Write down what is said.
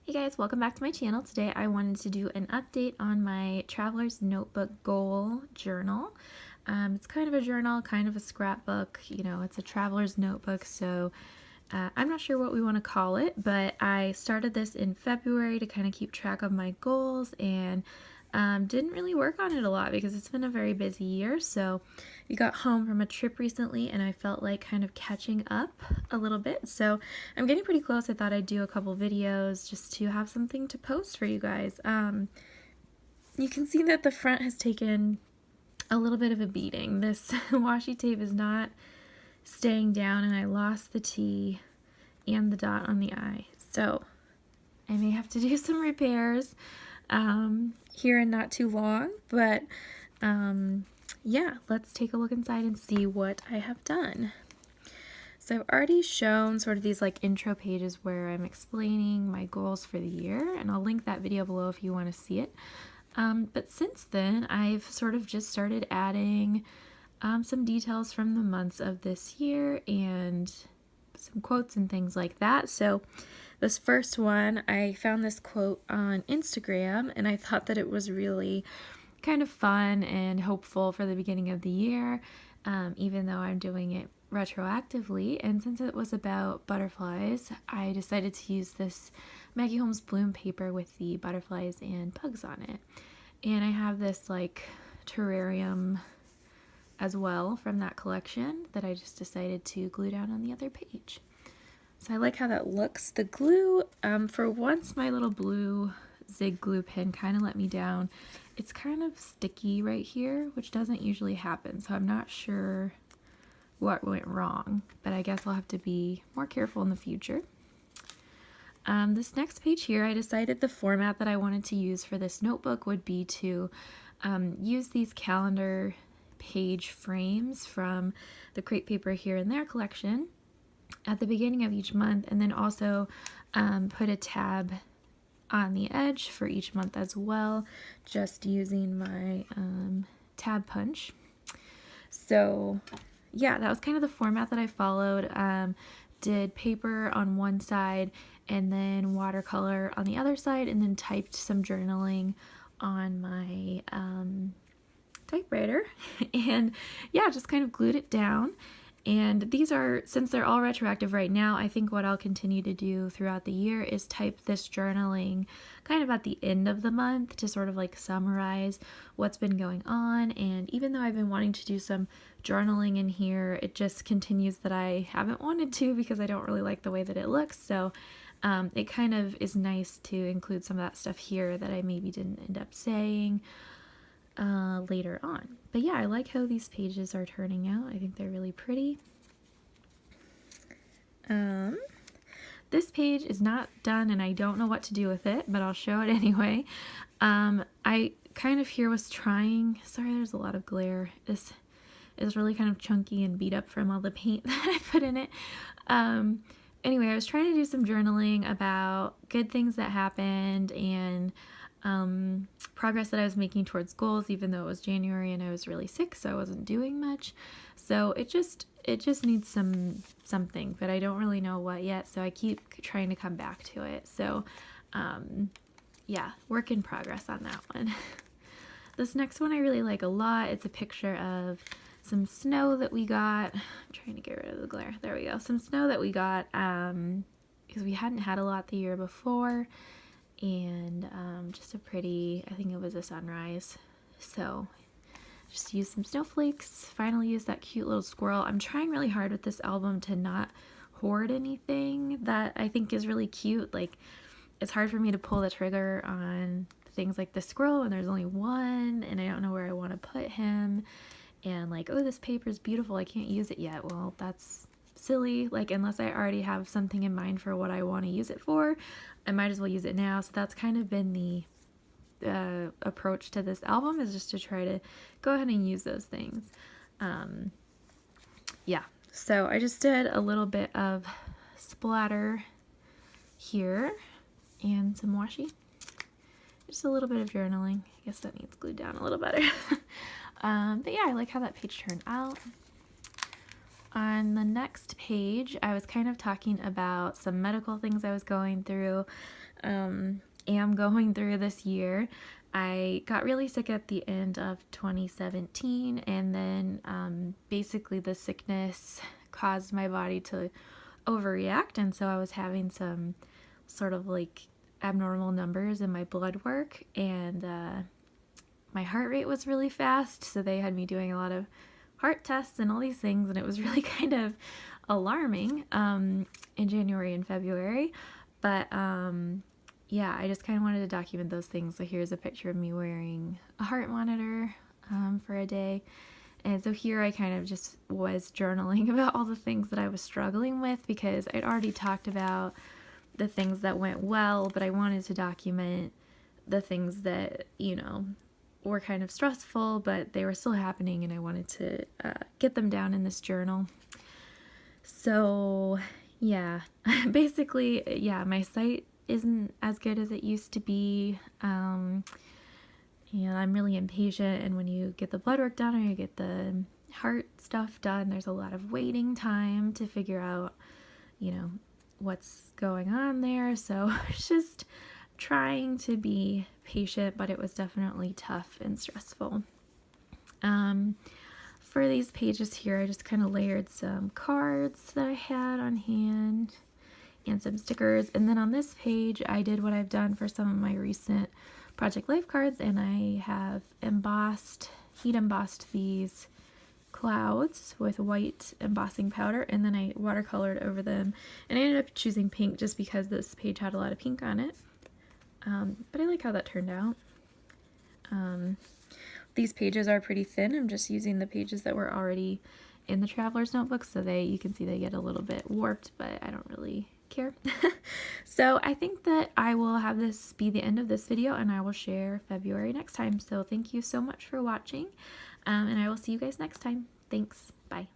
Hey guys, welcome back to my channel. Today I wanted to do an update on my Traveler's Notebook Goal Journal. It's kind of a journal, kind of a scrapbook, it's a traveler's notebook, so I'm not sure what we want to call it, but I started this in February to kind of keep track of my goals and didn't really work on it a lot because it's been a very busy year. So we got home from a trip recently and I felt like kind of catching up a little bit. So I'm getting pretty close. I thought I'd do a couple videos just to have something to post for you guys. You can see that the front has taken a little bit of a beating. This washi tape is not staying down and I lost the T and the dot on the I. So I may have to do some repairs here in not too long, but yeah, let's take a look inside and see what I have done. So I've already shown sort of these like intro pages where I'm explaining my goals for the year, and I'll link that video below if you want to see it. But since then, I've sort of just started adding some details from the months of this year and some quotes and things like that. So this first one, I found this quote on Instagram and I thought that it was really kind of fun and hopeful for the beginning of the year, even though I'm doing it retroactively. And since it was about butterflies, I decided to use this Maggie Holmes Bloom paper with the butterflies and bugs on it. And I have this like terrarium as well from that collection that I just decided to glue down on the other page. So I like how that looks. The glue, for once my little blue zig glue pen kind of let me down. It's kind of sticky right here, which doesn't usually happen, so I'm not sure what went wrong, but I guess I'll have to be more careful in the future. This next page here, I decided the format that I wanted to use for this notebook would be to use these calendar page frames from the crepe paper here in their collection at the beginning of each month, and then also put a tab on the edge for each month as well, just using my tab punch. So yeah, that was kind of the format that I followed. Did paper on one side and then watercolor on the other side, and then typed some journaling on my typewriter and yeah, just kind of glued it down. And these are, since they're all retroactive right now, I think what I'll continue to do throughout the year is type this journaling kind of at the end of the month to sort of like summarize what's been going on. And even though I've been wanting to do some journaling in here, it just continues that I haven't wanted to because I don't really like the way that it looks. So it kind of is nice to include some of that stuff here that I maybe didn't end up saying later on. But yeah, I like how these pages are turning out. I think they're really pretty. This page is not done and I don't know what to do with it, but I'll show it anyway. I kind of here was trying, sorry there's a lot of glare, this is really kind of chunky and beat up from all the paint that I put in it. Anyway, I was trying to do some journaling about good things that happened and progress that I was making towards goals, even though it was January and I was really sick, so I wasn't doing much. So it just needs something, but I don't really know what yet, so I keep trying to come back to it. So yeah, work in progress on that one. This next one I really like a lot. It's a picture of some snow that we got. I'm trying to get rid of the glare. There we go. Some snow that we got because we hadn't had a lot the year before. And just a pretty, I think it was a sunrise. So just use some snowflakes, finally use that cute little squirrel. I'm trying really hard with this album to not hoard anything that I think is really cute. Like, it's hard for me to pull the trigger on things like the squirrel when there's only one and I don't know where I want to put him. And like, oh, this paper's beautiful, I can't use it yet. Well, that's silly. Like, unless I already have something in mind for what I want to use it for, I might as well use it now. So that's kind of been the approach to this album, is just to try to go ahead and use those things. Yeah, so I just did a little bit of splatter here and some washi. Just a little bit of journaling. I guess that needs glued down a little better. But yeah, I like how that page turned out. On the next page, I was kind of talking about some medical things I was going through. am going through this year. I got really sick at the end of 2017, and then basically the sickness caused my body to overreact, and so I was having some sort of like abnormal numbers in my blood work, and my heart rate was really fast, so they had me doing a lot of heart tests and all these things, and it was really kind of alarming in January and February. But yeah, I just kind of wanted to document those things. So here's a picture of me wearing a heart monitor for a day. And so here I kind of just was journaling about all the things that I was struggling with, because I'd already talked about the things that went well, but I wanted to document the things that, you know, were kind of stressful, but they were still happening, and I wanted to get them down in this journal. So yeah, basically, yeah, my sight isn't as good as it used to be. And I'm really impatient, and when you get the blood work done or you get the heart stuff done, there's a lot of waiting time to figure out, you know, what's going on there. So it's just trying to be patient, but it was definitely tough and stressful. For these pages here, I just kind of layered some cards that I had on hand and some stickers. And then on this page, I did what I've done for some of my recent Project Life cards, and I have heat embossed these clouds with white embossing powder, and then I watercolored over them, and I ended up choosing pink just because this page had a lot of pink on it. But I like how that turned out. These pages are pretty thin. I'm just using the pages that were already in the Traveler's Notebook, so you can see they get a little bit warped, but I don't really care. So I think that I will have this be the end of this video, and I will share February next time. So thank you so much for watching, and I will see you guys next time. Thanks. Bye.